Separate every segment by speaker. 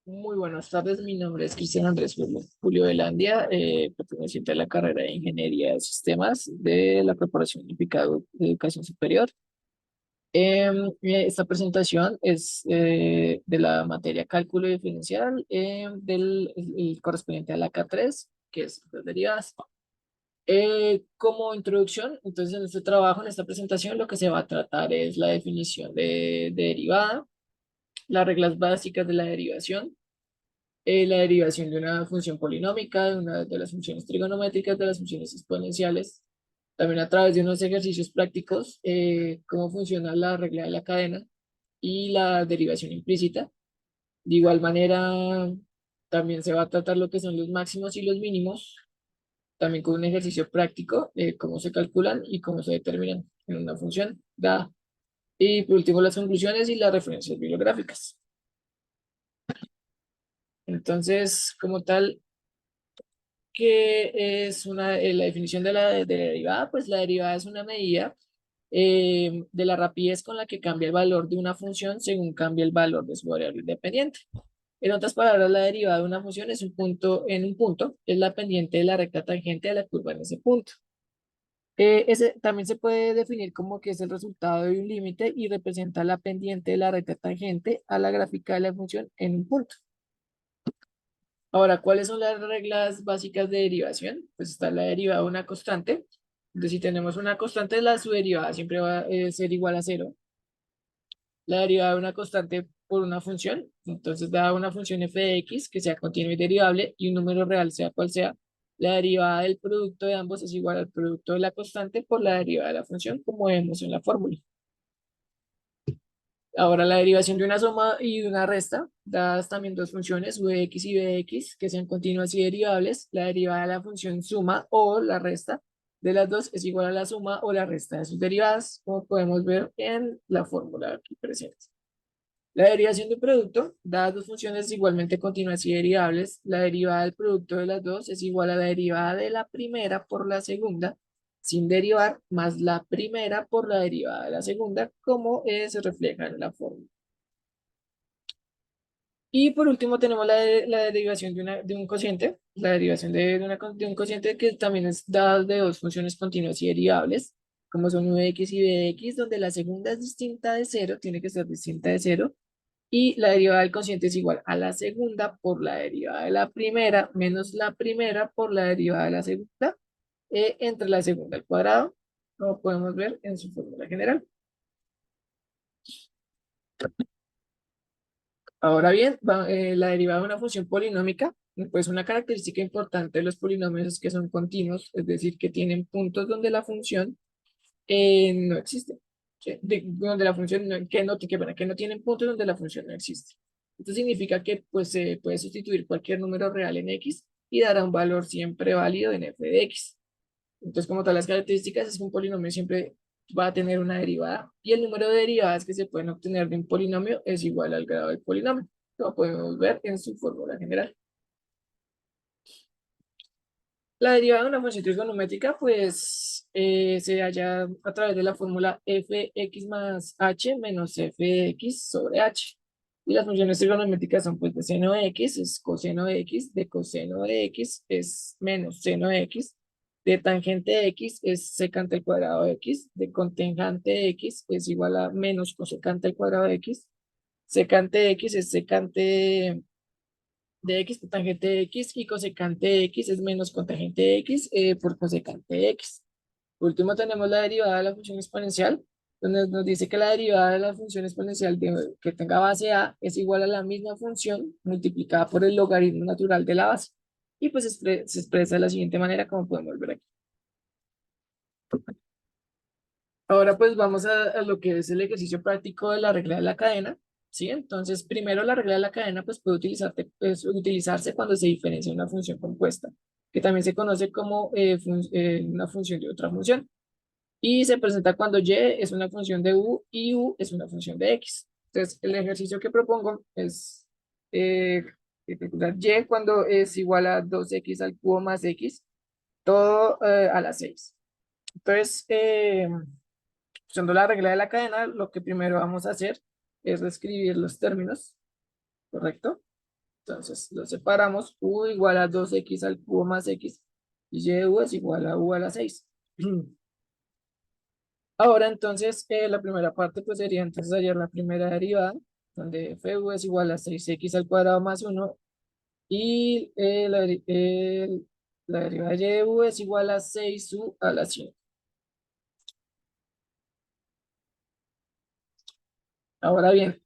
Speaker 1: Muy buenas tardes, mi nombre es Cristian Andrés Julio Velandia, perteneciente a la carrera de Ingeniería de Sistemas de la Corporación Unificada de Educación Superior. Esta presentación es de la materia Cálculo Diferencial el correspondiente a la K3, que es las derivadas. Como introducción, entonces en este trabajo, en esta presentación, lo que se va a tratar es la definición de derivada, las reglas básicas de la derivación, la derivación de una función polinómica, de una de las funciones trigonométricas, de las funciones exponenciales, también a través de unos ejercicios prácticos, cómo funciona la regla de la cadena y la derivación implícita. De igual manera, también se va a tratar lo que son los máximos y los mínimos, también con un ejercicio práctico, cómo se calculan y cómo se determinan en una función dada. Y por último, las conclusiones y las referencias bibliográficas. Entonces, como tal, que es la definición de la derivada, pues la derivada es una medida de la rapidez con la que cambia el valor de una función según cambia el valor de su variable independiente. En otras palabras, la derivada de una función es un punto en un punto, es la pendiente de la recta tangente a la curva en ese punto. Ese también se puede definir como que es el resultado de un límite y representa la pendiente de la recta tangente a la gráfica de la función en un punto. Ahora, ¿cuáles son las reglas básicas de derivación? Pues está la derivada de una constante. Entonces, si tenemos una constante, su derivada siempre va a ser igual a cero. La derivada de una constante por una función. Entonces, dada una función f de x que sea continua y derivable y un número real, sea cual sea, la derivada del producto de ambos es igual al producto de la constante por la derivada de la función, como vemos en la fórmula. Ahora, la derivación de una suma y de una resta, dadas también dos funciones, u de x y b de x, que sean continuas y derivables, la derivada de la función suma o la resta de las dos es igual a la suma o la resta de sus derivadas, como podemos ver en la fórmula aquí presente. La derivación de un producto, dadas dos funciones igualmente continuas y derivables, la derivada del producto de las dos es igual a la derivada de la primera por la segunda, sin derivar, más la primera por la derivada de la segunda, como se refleja en la fórmula. Y por último tenemos la derivación de un cociente, la derivación de un cociente que también es dada de dos funciones continuas y derivables, como son u de x y b de x, donde la segunda es distinta de cero, tiene que ser distinta de cero, y la derivada del cociente es igual a la segunda por la derivada de la primera, menos la primera por la derivada de la segunda, entre la segunda al cuadrado, como podemos ver en su fórmula general. Ahora bien, la derivada de una función polinómica, pues una característica importante de los polinomios es que son continuos, es decir, que tienen puntos donde la función no existe. ¿Sí? Donde la función que no tienen puntos donde la función no existe. Esto significa que pues, se puede sustituir cualquier número real en x y dará un valor siempre válido en f de x. Entonces, como tal, las características es que un polinomio siempre va a tener una derivada y el número de derivadas que se pueden obtener de un polinomio es igual al grado del polinomio. Lo podemos ver en su fórmula general. La derivada de una función trigonométrica, pues, se halla a través de la fórmula fx más h menos f de x sobre h. Y las funciones trigonométricas son, pues, de seno de x es coseno de x, de coseno de x es menos seno de x, de tangente de x es secante al cuadrado de x, de cotangente de x es igual a menos cosecante al cuadrado de x, secante de x es secante de x por tangente de x y cosecante de x es menos cotangente de x por cosecante de x. Por último, tenemos la derivada de la función exponencial, donde nos dice que la derivada de la función exponencial que tenga base a es igual a la misma función multiplicada por el logaritmo natural de la base. Y pues se expresa de la siguiente manera, como podemos ver aquí. Ahora pues vamos a lo que es el ejercicio práctico de la regla de la cadena, ¿sí? Entonces, primero la regla de la cadena pues puede utilizarse cuando se diferencia una función compuesta, que también se conoce como una función de otra función. Y se presenta cuando y es una función de u y u es una función de x. Entonces, el ejercicio que propongo es calcular y cuando es igual a 2x al cubo más x, todo a la 6. Entonces, usando la regla de la cadena, lo que primero vamos a hacer es reescribir los términos, ¿correcto? Entonces lo separamos, u igual a 2x al cubo más x, y y de u es igual a u a la 6. Ahora entonces la primera parte pues sería entonces hallar la primera derivada, donde f de u es igual a 6x al cuadrado más 1 y la derivada de y de u es igual a 6u a la 5. Ahora bien,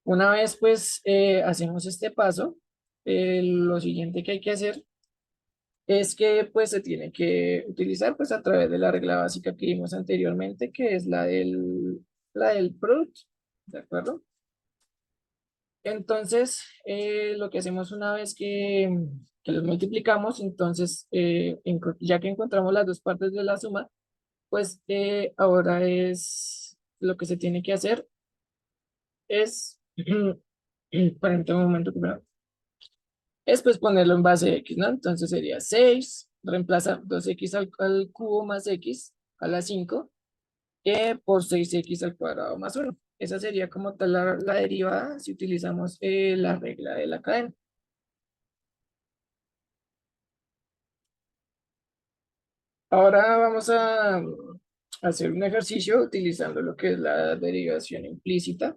Speaker 1: una vez pues hacemos este paso, lo siguiente que hay que hacer es que pues se tiene que utilizar pues a través de la regla básica que vimos anteriormente, que es la del product, ¿de acuerdo? Entonces, lo que hacemos una vez que los multiplicamos, entonces, ya que encontramos las dos partes de la suma, pues ahora es lo que se tiene que hacer es, para un momento, primero, es pues ponerlo en base de x, ¿no? Entonces sería 6 reemplaza 2x al cubo más x a la 5 por 6x al cuadrado más 1. Esa sería como tal la derivada si utilizamos la regla de la cadena. Ahora vamos a hacer un ejercicio utilizando lo que es la derivación implícita.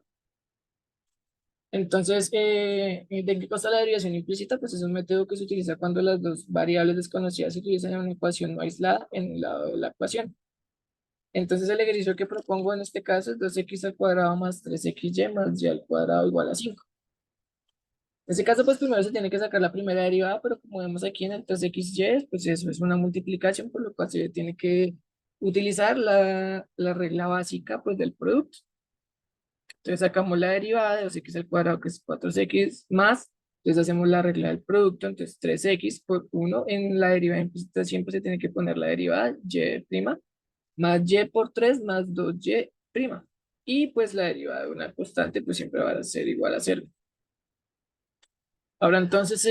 Speaker 1: Entonces, ¿de qué consta la derivación implícita? Pues es un método que se utiliza cuando las dos variables desconocidas se utilizan en una ecuación no aislada en el lado de la ecuación. Entonces, el ejercicio que propongo en este caso es 2x al cuadrado más 3xy más y al cuadrado igual a 5. En este caso, pues primero se tiene que sacar la primera derivada, pero como vemos aquí en el 3xy, pues eso es una multiplicación, por lo cual se tiene que utilizar la regla básica pues del producto. Entonces sacamos la derivada de 2x al cuadrado, que es 4x más, entonces hacemos la regla del producto, entonces 3x por 1, en la derivada implícita siempre se tiene que poner la derivada y' más y por 3 más 2y'. Y pues la derivada de una constante pues siempre va a ser igual a 0. Ahora entonces,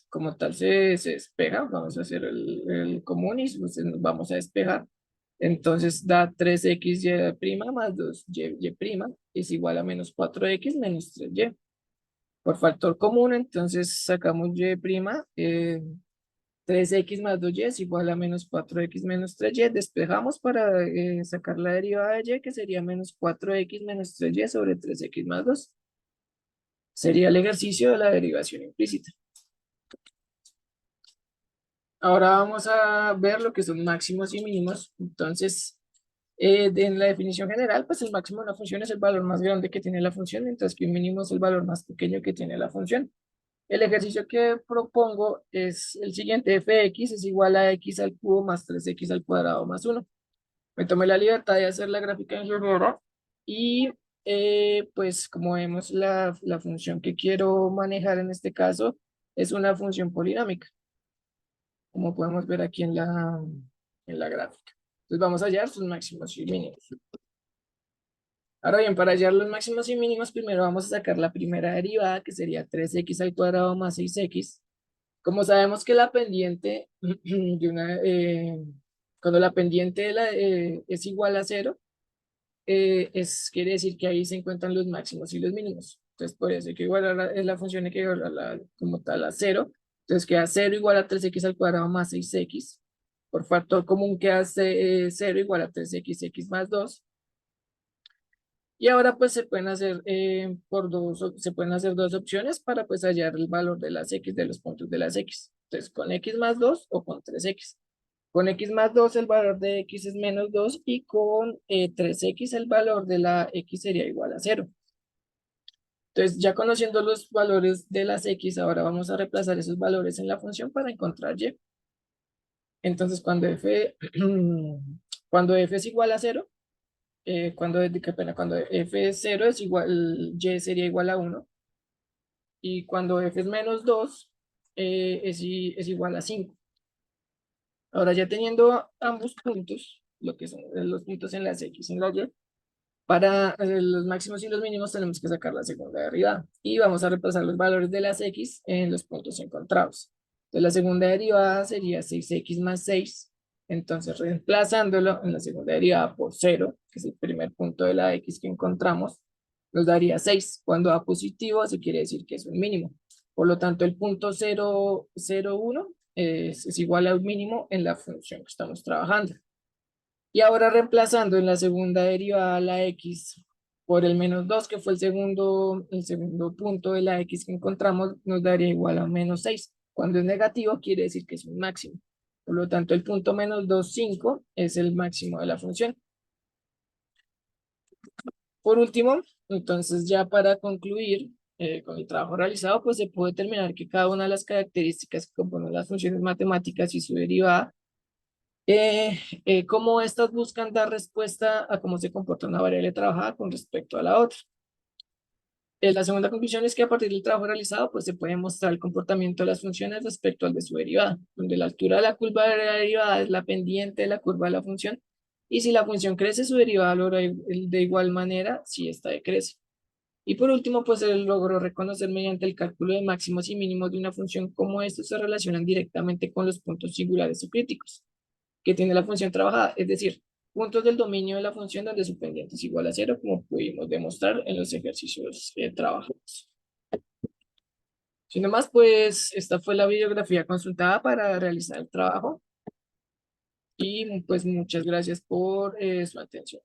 Speaker 1: como tal se despeja, vamos a hacer el común y pues, nos vamos a despejar. Entonces da 3xy' más 2y' es igual a menos 4x menos 3y. Por factor común, entonces sacamos y', 3x más 2y es igual a menos 4x menos 3y. Despejamos para sacar la derivada de y, que sería menos 4x menos 3y sobre 3x más 2. Sería el ejercicio de la derivación implícita. Ahora vamos a ver lo que son máximos y mínimos. Entonces, en la definición general, pues el máximo de una función es el valor más grande que tiene la función, mientras que un mínimo es el valor más pequeño que tiene la función. El ejercicio que propongo es el siguiente: f de x es igual a x al cubo más 3x al cuadrado más 1. Me tomé la libertad de hacer la gráfica en GeoGebra y pues como vemos la función que quiero manejar en este caso es una función polinámica, como podemos ver aquí en la gráfica. Entonces vamos a hallar sus máximos y mínimos. Ahora bien, para hallar los máximos y mínimos, primero vamos a sacar la primera derivada, que sería 3x al cuadrado más 6x. Como sabemos que la pendiente de cuando la pendiente es igual a 0, quiere decir que ahí se encuentran los máximos y los mínimos. Entonces, por eso hay que igualar es la función hay que igualarla como tal a 0. Entonces, queda 0 igual a 3x al cuadrado más 6x. Por factor común queda 0 igual a 3x más 2. Y ahora pues se pueden hacer dos opciones para pues hallar el valor de las x, de los puntos de las x. Entonces, con x más 2 o con 3x. Con x más 2 el valor de x es menos 2 y con 3x el valor de la x sería igual a 0. Entonces, ya conociendo los valores de las x, ahora vamos a reemplazar esos valores en la función para encontrar y. Entonces, cuando f es igual a 0, cuando f es 0 es igual, y sería igual a 1. Y cuando f es menos 2, es igual a 5. Ahora ya teniendo ambos puntos, lo que son los puntos en las x y en la y, para los máximos y los mínimos tenemos que sacar la segunda derivada. Y vamos a reemplazar los valores de las x en los puntos encontrados. Entonces la segunda derivada sería 6x más 6. Entonces reemplazándolo en la segunda derivada por 0, que es el primer punto de la x que encontramos, nos daría 6. Cuando da positivo, eso quiere decir que es un mínimo. Por lo tanto, el punto 0,01 es igual a un mínimo en la función que estamos trabajando. Y ahora reemplazando en la segunda derivada la x por el -2, que fue el segundo punto de la x que encontramos, nos daría igual a -6. Cuando es negativo, quiere decir que es un máximo. Por lo tanto, el punto -2,5 es el máximo de la función. Por último, entonces ya para concluir con el trabajo realizado, pues se puede determinar que cada una de las características que componen las funciones matemáticas y su derivada, cómo estas buscan dar respuesta a cómo se comporta una variable trabajada con respecto a la otra. La segunda conclusión es que a partir del trabajo realizado, pues se puede mostrar el comportamiento de las funciones respecto al de su derivada, donde la altura de la curva de la derivada es la pendiente de la curva de la función, y si la función crece, su derivada logra de igual manera si esta decrece. Y por último, pues se logró reconocer mediante el cálculo de máximos y mínimos de una función cómo estos se relacionan directamente con los puntos singulares o críticos que tiene la función trabajada, es decir, puntos del dominio de la función donde su pendiente es igual a 0, como pudimos demostrar en los ejercicios trabajados. Sin más, pues esta fue la bibliografía consultada para realizar el trabajo y pues muchas gracias por su atención.